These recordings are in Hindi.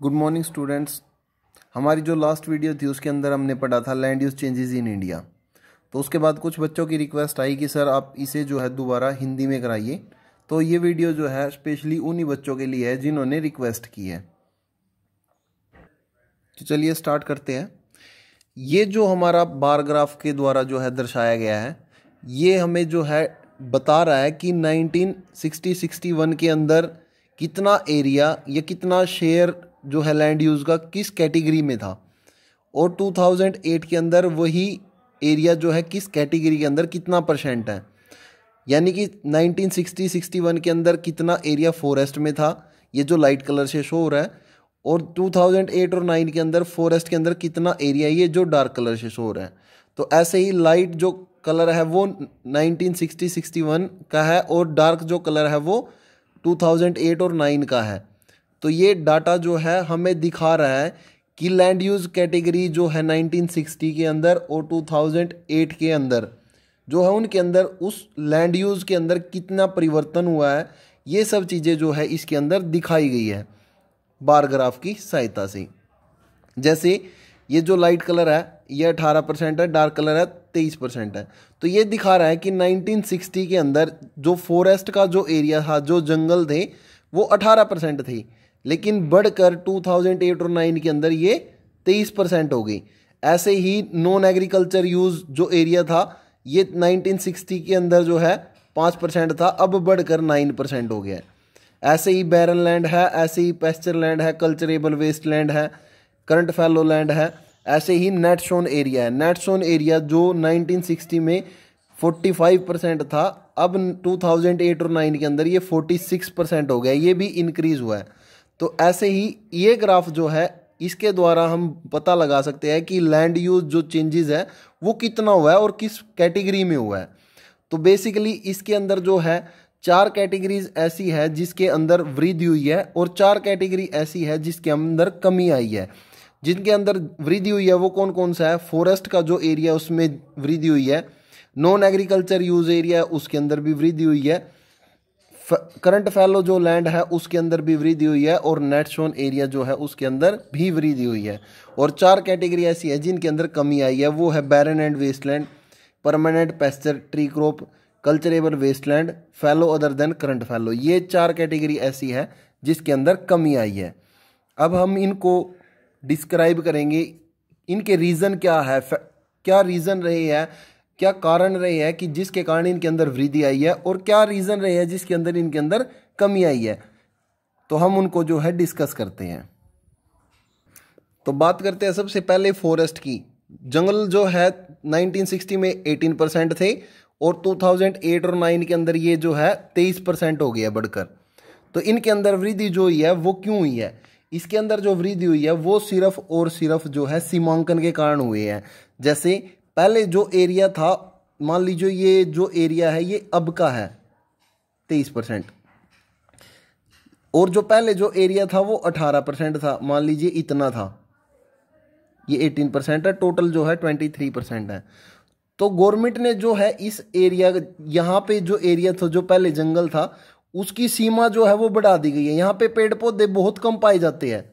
Good morning students. हमारी जो लास्ट वीडियो थी उसके अंदर हमने पढ़ा था land use changes in India. तो उसके बाद कुछ बच्चों की रिक्वेस्ट आई कि सर आप इसे जो है दोबारा हिंदी में कराइए। तो ये वीडियो जो है स्पेशली उन्हीं बच्चों के लिए है जिन्होंने रिक्वेस्ट की है। तो चलिए स्टार्ट करते हैं। ये जो हमारा बार ग्राफ के द्वारा जो है दर्शाया गया है, ये हमें जो है बता रहा है कि 1960-61 के अंदर कितना एरिया या कितना शेयर जो है लैंड यूज़ का किस कैटेगरी में था, और 2008 के अंदर वही एरिया जो है किस कैटेगरी के अंदर कितना परसेंट है। यानी कि 1960-61 के अंदर कितना एरिया फॉरेस्ट में था, ये जो लाइट कलर से शो हो रहा है, और 2008 और 9 के अंदर फॉरेस्ट के अंदर कितना एरिया, ये जो डार्क कलर से शो हो रहा है। तो ऐसे ही लाइट जो कलर है वो 1960-61 का है और डार्क जो कलर है वो 2008 और 9 का है। तो ये डाटा जो है हमें दिखा रहा है कि लैंड यूज़ कैटेगरी जो है 1960 के अंदर और 2008 के अंदर जो है उनके अंदर उस लैंड यूज़ के अंदर कितना परिवर्तन हुआ है, ये सब चीज़ें जो है इसके अंदर दिखाई गई है बार ग्राफ की सहायता से। जैसे ये जो लाइट कलर है ये 18% है, डार्क कलर है 23% है। तो ये दिखा रहा है कि 1960 के अंदर जो फॉरेस्ट का जो एरिया था, जो जंगल थे, वो 18% थी, लेकिन बढ़कर 2008 और 9 के अंदर ये 23% हो गई। ऐसे ही नॉन एग्रीकल्चर यूज़ जो एरिया था ये 1960 के अंदर जो है 5% था, अब बढ़कर 9% हो गया। ऐसे ही बैरन लैंड है, ऐसे ही पेस्चर लैंड है, कल्चरेबल वेस्ट लैंड है, करंट फैलो लैंड है। ऐसे ही नेट शोन एरिया है। नेट शोन एरिया जो 1960 में 45% था, अब 2008 और 9 के अंदर ये 46% हो गया, ये भी इंक्रीज हुआ है। तो ऐसे ही ये ग्राफ जो है इसके द्वारा हम पता लगा सकते हैं कि लैंड यूज जो चेंजेस है वो कितना हुआ है और किस कैटेगरी में हुआ है। तो बेसिकली इसके अंदर जो है 4 कैटेगरीज ऐसी है जिसके अंदर वृद्धि हुई है और 4 कैटेगरी ऐसी है जिसके अंदर कमी आई है। जिनके अंदर वृद्धि हुई है वो कौन कौन सा है? फॉरेस्ट का जो एरिया उसमें वृद्धि हुई है, नॉन एग्रीकल्चर यूज एरिया उसके अंदर भी वृद्धि हुई है, करंट फैलो जो लैंड है उसके अंदर भी वृद्धि हुई है, और नेट शोन एरिया जो है उसके अंदर भी वृद्धि हुई है। और 4 कैटेगरी ऐसी है जिनके अंदर कमी आई है, वो है barren and wasteland, permanent pasture tree crop, culturable wasteland, fallow other than current fallow. ये 4 कैटेगरी ऐसी है जिसके अंदर कमी आई है। अब हम इनको डिस्क्राइब करेंगे, इनके रीज़न क्या है, क्या रीज़न रहे है, क्या कारण रहे है कि जिसके कारण इनके अंदर वृद्धि आई है, और क्या रीज़न रहे है जिसके अंदर इनके अंदर कमी आई है। तो हम उनको जो है डिस्कस करते हैं। तो बात करते हैं सबसे पहले फॉरेस्ट की। जंगल जो है 1960 में 18% थे और 2008 और 9 के अंदर ये जो है 23% हो गया बढ़कर। तो इनके अंदर वृद्धि जो हुई है वो क्यों हुई है? इसके अंदर जो वृद्धि हुई है वो सिर्फ और सिर्फ जो है सीमांकन के कारण हुए हैं। जैसे पहले जो एरिया था, मान लीजिए ये जो एरिया है ये अब का है 23%, और जो पहले जो एरिया था वो 18% था, मान लीजिए इतना था, ये 18% है, टोटल जो है 23% है। तो गवर्नमेंट ने जो है इस एरिया, यहाँ पे जो एरिया था जो पहले जंगल था उसकी सीमा जो है वो बढ़ा दी गई है। यहाँ पे पेड़ पौधे बहुत कम पाए जाते हैं,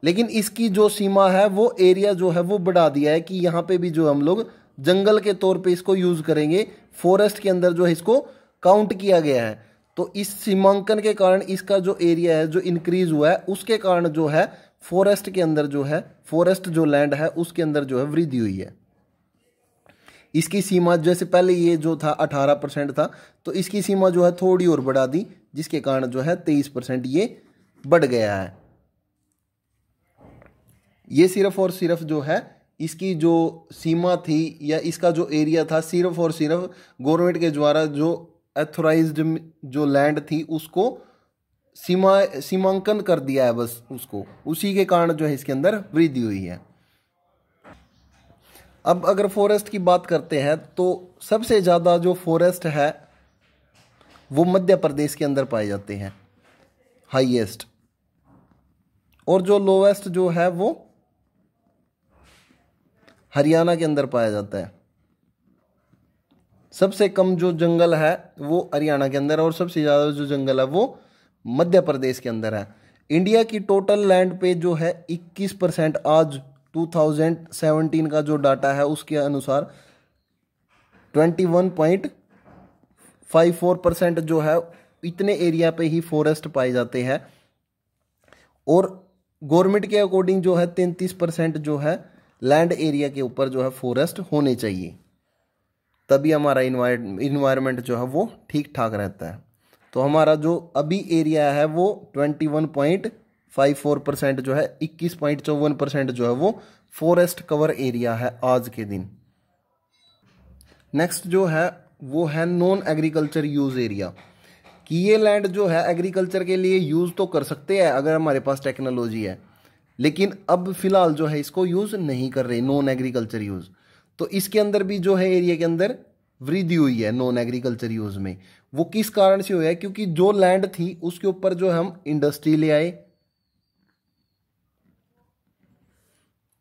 लेकिन इसकी जो सीमा है वो एरिया जो है वो बढ़ा दिया है कि यहाँ पे भी जो हम लोग जंगल के तौर पे इसको यूज करेंगे। फॉरेस्ट के अंदर जो है इसको काउंट किया गया है। तो इस सीमांकन के कारण इसका जो एरिया है जो इंक्रीज हुआ है, उसके कारण जो है फॉरेस्ट के अंदर जो है, फॉरेस्ट जो लैंड है उसके अंदर जो है वृद्धि हुई है। इसकी सीमा जैसे पहले ये जो था 18% था, तो इसकी सीमा जो है थोड़ी और बढ़ा दी, जिसके कारण जो है 23% ये बढ़ गया है। ये सिर्फ और सिर्फ जो है इसकी जो सीमा थी या इसका जो एरिया था, सिर्फ और सिर्फ गवर्नमेंट के द्वारा जो एथोराइज्ड जो लैंड थी उसको सीमांकन कर दिया है, बस उसको, उसी के कारण जो है इसके अंदर वृद्धि हुई है। अब अगर फॉरेस्ट की बात करते हैं तो सबसे ज़्यादा जो फॉरेस्ट है वो मध्य प्रदेश के अंदर पाए जाते हैं, हाईएस्ट, और जो लोवेस्ट जो है वो हरियाणा के अंदर पाया जाता है। सबसे कम जो जंगल है वो हरियाणा के अंदर, और सबसे ज़्यादा जो जंगल है वो मध्य प्रदेश के अंदर है। इंडिया की टोटल लैंड पे जो है 21% आज 2017 का जो डाटा है उसके अनुसार 21.54% जो है इतने एरिया पे ही फॉरेस्ट पाए जाते हैं। और गवर्नमेंट के अकॉर्डिंग जो है 33% जो है लैंड एरिया के ऊपर जो है फॉरेस्ट होने चाहिए, तभी हमारा इन्वायरमेंट जो है वो ठीक ठाक रहता है। तो हमारा जो अभी एरिया है वो 21.54% जो है, 21.54% जो है वो फॉरेस्ट कवर एरिया है आज के दिन। नेक्स्ट जो है वो है नॉन एग्रीकल्चर यूज एरिया, कि ये लैंड जो है एग्रीकल्चर के लिए यूज तो कर सकते हैं अगर हमारे पास टेक्नोलॉजी है, लेकिन अब फिलहाल जो है इसको यूज नहीं कर रहे, नॉन एग्रीकल्चर यूज। तो इसके अंदर भी जो है एरिया के अंदर वृद्धि हुई है नॉन एग्रीकल्चर यूज में। वो किस कारण से हुआ है? क्योंकि जो लैंड थी उसके ऊपर जो हम इंडस्ट्री ले आए,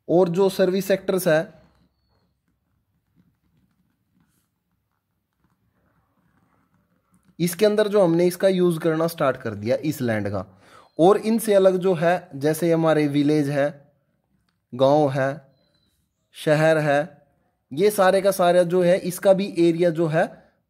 और जो सर्विस सेक्टर्स है इसके अंदर जो हमने इसका यूज करना स्टार्ट कर दिया इस लैंड का। और इनसे अलग जो है जैसे हमारे विलेज है, गांव है, शहर है, ये सारे का सारा जो है इसका भी एरिया जो है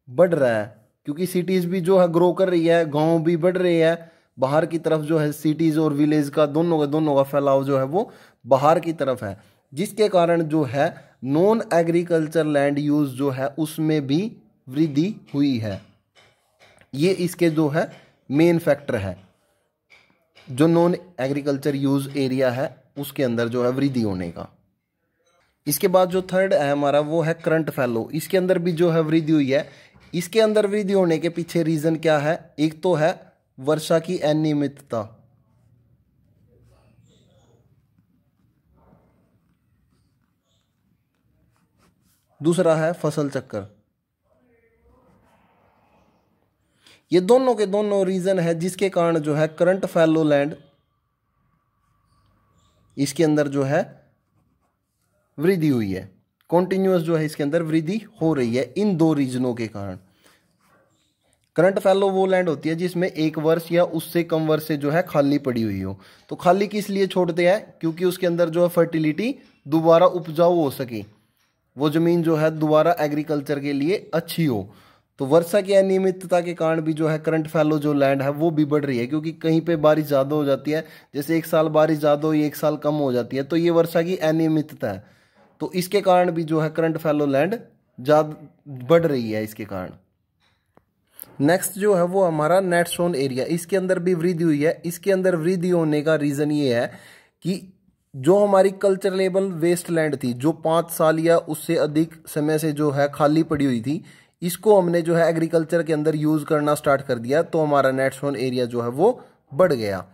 बढ़ रहा है, क्योंकि सिटीज भी जो है ग्रो कर रही है, गांव भी बढ़ रहे हैं, बाहर की तरफ जो है सिटीज और विलेज का दोनों का फैलाव जो है वो बाहर की तरफ है, जिसके कारण जो है नॉन एग्रीकल्चर लैंड यूज जो है उसमें भी वृद्धि हुई है। ये इसके जो है मेन फैक्टर है, जो नॉन एग्रीकल्चर यूज एरिया है उसके अंदर जो है वृद्धि होने का। इसके बाद जो थर्ड है हमारा वो है करंट फैलो, इसके अंदर भी जो है वृद्धि हुई है। इसके अंदर वृद्धि होने के पीछे रीजन क्या है? एक तो है वर्षा की अनियमितता, दूसरा है फसल चक्कर। ये दोनों के दोनों रीजन है जिसके कारण जो है करंट फैलो लैंड इसके अंदर जो है वृद्धि हुई है, कॉन्टिन्यूअस जो है इसके अंदर वृद्धि हो रही है इन दो रीजनों के कारण। करंट फैलो वो लैंड होती है जिसमें एक वर्ष या उससे कम वर्ष से जो है खाली पड़ी हुई हो। तो खाली किस लिए छोड़ते हैं? क्योंकि उसके अंदर जो है फर्टिलिटी दोबारा उपजाऊ हो सके, वो जमीन जो है दोबारा एग्रीकल्चर के लिए अच्छी हो। तो वर्षा की अनियमितता के कारण भी जो है करंट फैलो जो लैंड है वो भी बढ़ रही है, क्योंकि कहीं पे बारिश ज़्यादा हो जाती है, जैसे एक साल बारिश ज़्यादा हो, एक साल कम हो जाती है, तो ये वर्षा की अनियमितता है। तो इसके कारण भी जो है करंट फैलो लैंड ज़्यादा बढ़ रही है इसके कारण। नेक्स्ट जो है वो हमारा नेट सोन एरिया, इसके अंदर भी वृद्धि हुई है। इसके अंदर वृद्धि होने का रीज़न ये है कि जो हमारी कल्चरेबल वेस्ट लैंड थी, जो 5 साल या उससे अधिक समय से जो है खाली पड़ी हुई थी, इसको हमने जो है एग्रीकल्चर के अंदर यूज करना स्टार्ट कर दिया, तो हमारा नेट सोन एरिया जो है वो बढ़ गया।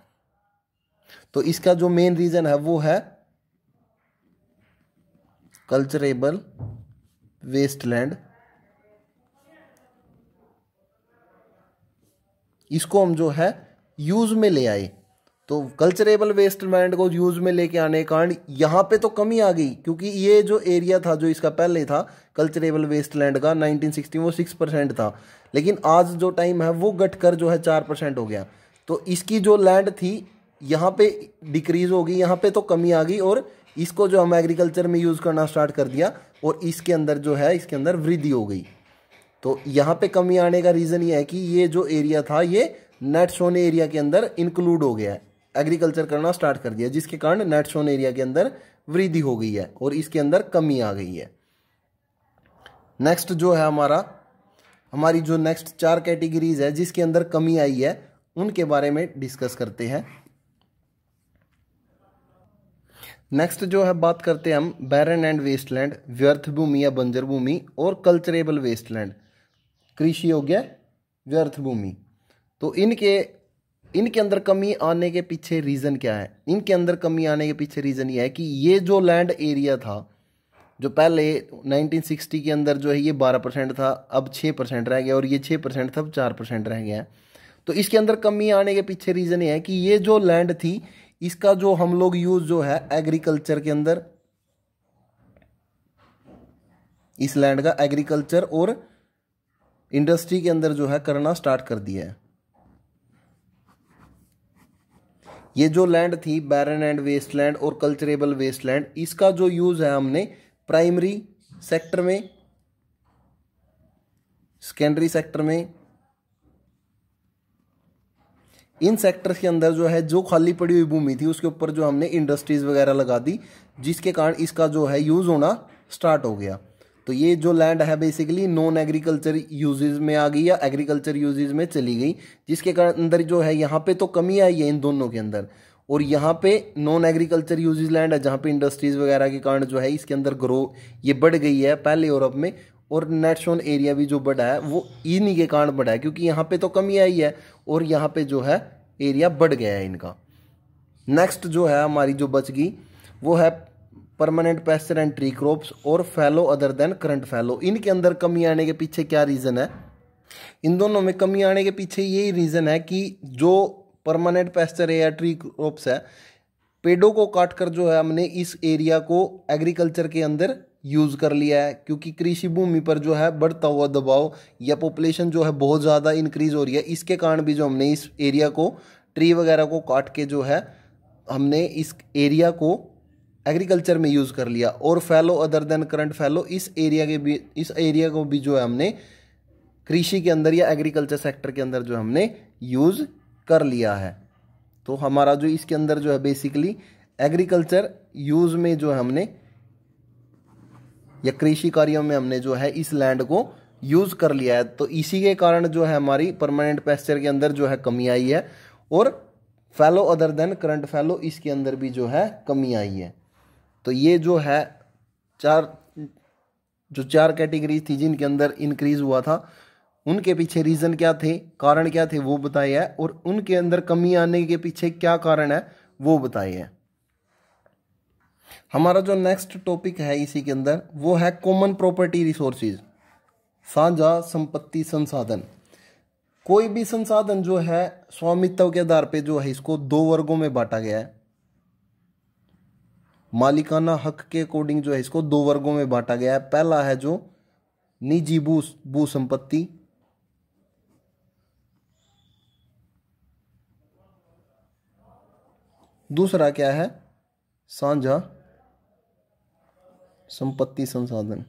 तो इसका जो मेन रीजन है वो है कल्चरेबल वेस्ट लैंड, इसको हम जो है यूज में ले आए। तो कल्चरेबल वेस्ट लैंड को यूज में लेके आने के कारण यहाँ पे तो कमी आ गई, क्योंकि ये जो एरिया था जो इसका पहले था कल्चरेबल वेस्ट लैंड का 1960 वो 6% था, लेकिन आज जो टाइम है वो घटकर जो है 4% हो गया। तो इसकी जो लैंड थी यहाँ पे डिक्रीज हो गई, यहाँ पे तो कमी आ गई, और इसको जो हम एग्रीकल्चर में यूज करना स्टार्ट कर दिया और इसके अंदर जो है इसके अंदर वृद्धि हो गई। तो यहाँ पे कमी आने का रीजन ये है कि ये जो एरिया था ये नेट सोन एरिया के अंदर इंक्लूड हो गया है, एग्रीकल्चर करना स्टार्ट कर दिया, जिसके कारण नेट सोन एरिया के अंदर वृद्धि हो गई है और इसके अंदर कमी आ गई है। नेक्स्ट जो है हमारी जो नेक्स्ट 4 कैटेगरीज है जिसके अंदर कमी आई है उनके बारे में डिस्कस करते हैं। नेक्स्ट जो है बात करते हैं हम बैरन एंड वेस्टलैंड, व्यर्थ भूमि या बंजर भूमि, और कल्चरेबल वेस्टलैंड, कृषि योग्य व्यर्थ भूमि। तो इनके अंदर कमी आने के पीछे रीज़न क्या है? इनके अंदर कमी आने के पीछे रीज़न ये है कि ये जो लैंड एरिया था जो पहले 1960 के अंदर जो है ये 12% था, अब 6% रह गया, और ये 6% था अब 4% रह गया है। तो इसके अंदर कमी आने के पीछे रीज़न ये है कि ये जो लैंड थी इसका जो हम लोग यूज़ जो है एग्रीकल्चर के अंदर, इस लैंड का एग्रीकल्चर और इंडस्ट्री के अंदर जो है करना स्टार्ट कर दिया है। ये जो लैंड थी बैरन एंड वेस्टलैंड और कल्चरेबल वेस्टलैंड, इसका जो यूज है हमने प्राइमरी सेक्टर में, सेकेंडरी सेक्टर में, इन सेक्टर्स के अंदर जो है जो खाली पड़ी हुई भूमि थी उसके ऊपर जो हमने इंडस्ट्रीज वगैरह लगा दी, जिसके कारण इसका जो है यूज होना स्टार्ट हो गया। तो ये जो लैंड है बेसिकली नॉन एग्रीकल्चर यूजेज में आ गई या एग्रीकल्चर यूजेज में चली गई, जिसके कारण अंदर जो है यहाँ पे तो कमी आई है इन दोनों के अंदर, और यहाँ पे नॉन एग्रीकल्चर यूजेज लैंड है जहाँ पे इंडस्ट्रीज वगैरह के कारण जो है इसके अंदर ग्रो ये बढ़ गई है पहले यूरोप में, और नेट शोन एरिया भी जो बढ़ा है वो इन्हीं के कारण बढ़ा है, क्योंकि यहाँ पे तो कमी आई है और यहाँ पे जो है एरिया बढ़ गया है इनका। नेक्स्ट जो है हमारी जो बच गई वो है permanent pasture and tree crops और फैलो अदर देन करंट फैलो। इनके अंदर कमी आने के पीछे क्या रीज़न है? इन दोनों में कमी आने के पीछे यही रीज़न है कि जो परमानेंट पेस्चर है या ट्री क्रॉप्स है, पेड़ों को काट कर जो है हमने इस एरिया को एग्रीकल्चर के अंदर यूज़ कर लिया है, क्योंकि कृषि भूमि पर जो है बढ़ता हुआ दबाव या पॉपुलेशन जो है बहुत ज़्यादा इंक्रीज हो रही है, इसके कारण भी जो हमने इस एरिया को ट्री वगैरह को काट के जो है हमने इस एरिया को एग्रीकल्चर में यूज़ कर लिया। और फैलो अदर देन करंट फैलो, इस एरिया को भी जो है हमने कृषि के अंदर या एग्रीकल्चर सेक्टर के अंदर जो हमने यूज़ कर लिया है। तो हमारा जो इसके अंदर जो है बेसिकली एग्रीकल्चर यूज़ में जो है हमने या कृषि कार्यों में हमने जो है इस लैंड को यूज़ कर लिया है। तो इसी के कारण जो है हमारी परमानेंट पेस्चर के अंदर जो है कमी आई है, और फैलो अदर देन करंट फैलो इसके अंदर भी जो है कमी आई है। तो ये जो है चार कैटेगरी थी जिनके अंदर इंक्रीज हुआ था, उनके पीछे रीज़न क्या थे, कारण क्या थे वो बताए है, और उनके अंदर कमी आने के पीछे क्या कारण है वो बताए है। हमारा जो नेक्स्ट टॉपिक है इसी के अंदर वो है कॉमन प्रॉपर्टी रिसोर्सेज, साझा संपत्ति संसाधन। कोई भी संसाधन जो है स्वामित्व के आधार पे जो है इसको दो वर्गों में बांटा गया है। मालिकाना हक के अकॉर्डिंग जो है इसको दो वर्गों में बांटा गया है। पहला है जो निजी भू संपत्ति, दूसरा क्या है साझा संपत्ति संसाधन।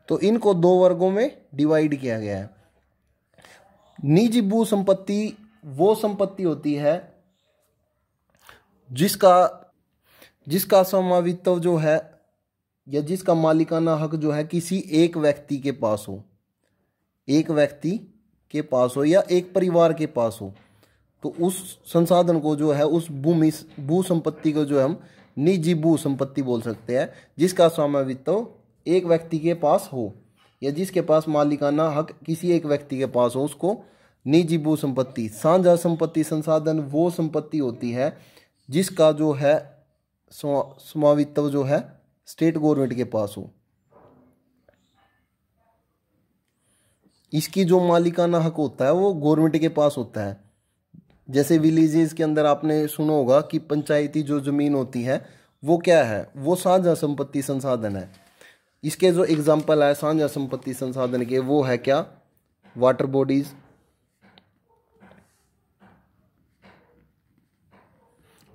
तो इनको दो वर्गों में डिवाइड किया गया है। निजी भू संपत्ति वो संपत्ति होती है जिसका स्वामित्व जो है या जिसका मालिकाना हक जो है किसी एक व्यक्ति के पास हो, एक व्यक्ति के पास हो या एक परिवार के पास हो। तो उस संसाधन को जो है उस भू संपत्ति को जो हम निजी भू संपत्ति बोल सकते हैं, जिसका स्वामित्व एक व्यक्ति के पास हो या जिसके पास मालिकाना हक किसी एक व्यक्ति के पास हो, उसको निजी भू संपत्ति। साझा संपत्ति संसाधन वो संपत्ति होती है जिसका जो है स्वामित्व जो है स्टेट गवर्नमेंट के पास हो, इसकी जो मालिकाना हक होता है वो गवर्नमेंट के पास होता है। जैसे विलेजेस के अंदर आपने सुना होगा कि पंचायती जो जमीन होती है वो क्या है, वो साझा संपत्ति संसाधन है। इसके जो एग्जाम्पल है साझा संपत्ति संसाधन के वो है क्या, वाटर बॉडीज,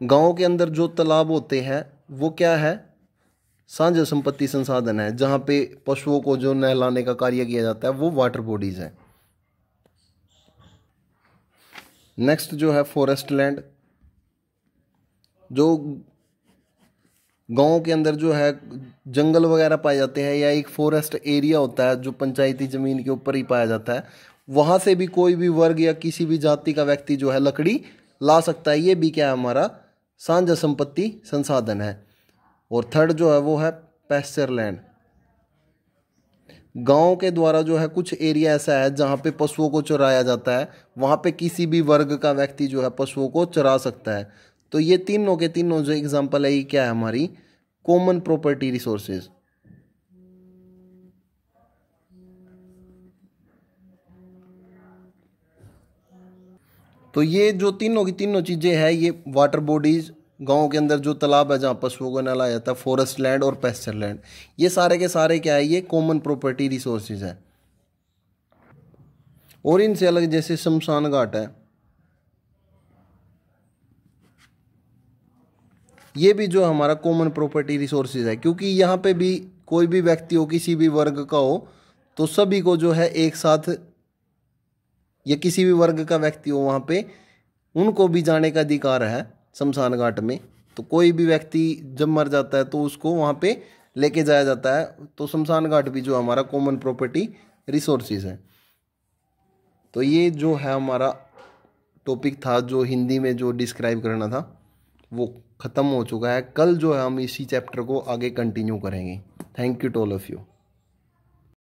गांव के अंदर जो तालाब होते हैं वो क्या है, साझा संपत्ति संसाधन है। जहां पे पशुओं को जो नहलाने का कार्य किया जाता है वो वाटर बॉडीज है। नेक्स्ट जो है फॉरेस्ट लैंड, जो गांव के अंदर जो है जंगल वगैरह पाए जाते हैं या एक फॉरेस्ट एरिया होता है जो पंचायती जमीन के ऊपर ही पाया जाता है, वहां से भी कोई भी वर्ग या किसी भी जाति का व्यक्ति जो है लकड़ी ला सकता है। ये भी क्या है हमारा साझा संपत्ति संसाधन है। और थर्ड जो है वो है पैस्चर लैंड। गांव के द्वारा जो है कुछ एरिया ऐसा है जहां पे पशुओं को चराया जाता है, वहां पे किसी भी वर्ग का व्यक्ति जो है पशुओं को चरा सकता है। तो ये तीनों के तीनों जो एग्जांपल है ये क्या है हमारी कॉमन प्रॉपर्टी रिसोर्सेज। तो ये जो तीनों की तीनों चीजें हैं, ये वाटर बॉडीज, गांव के अंदर जो तालाब है जहाँ पशुओं को नहलाया जाता है, फॉरेस्ट लैंड और पैस्चर लैंड, ये सारे के सारे क्या है, ये कॉमन प्रॉपर्टी रिसोर्सेज है। और इनसे अलग जैसे शमशान घाट है, ये भी जो हमारा कॉमन प्रॉपर्टी रिसोर्सेज है, क्योंकि यहाँ पे भी कोई भी व्यक्ति हो, किसी भी वर्ग का हो, तो सभी को जो है एक साथ, या किसी भी वर्ग का व्यक्ति हो वहाँ पे, उनको भी जाने का अधिकार है शमशान घाट में। तो कोई भी व्यक्ति जब मर जाता है तो उसको वहाँ पे लेके जाया जाता है। तो शमशान घाट भी जो हमारा कॉमन प्रॉपर्टी रिसोर्सेज है। तो ये जो है हमारा टॉपिक था, जो हिंदी में जो डिस्क्राइब करना था वो ख़त्म हो चुका है। कल जो है हम इसी चैप्टर को आगे कंटिन्यू करेंगे। Thank you to all of you.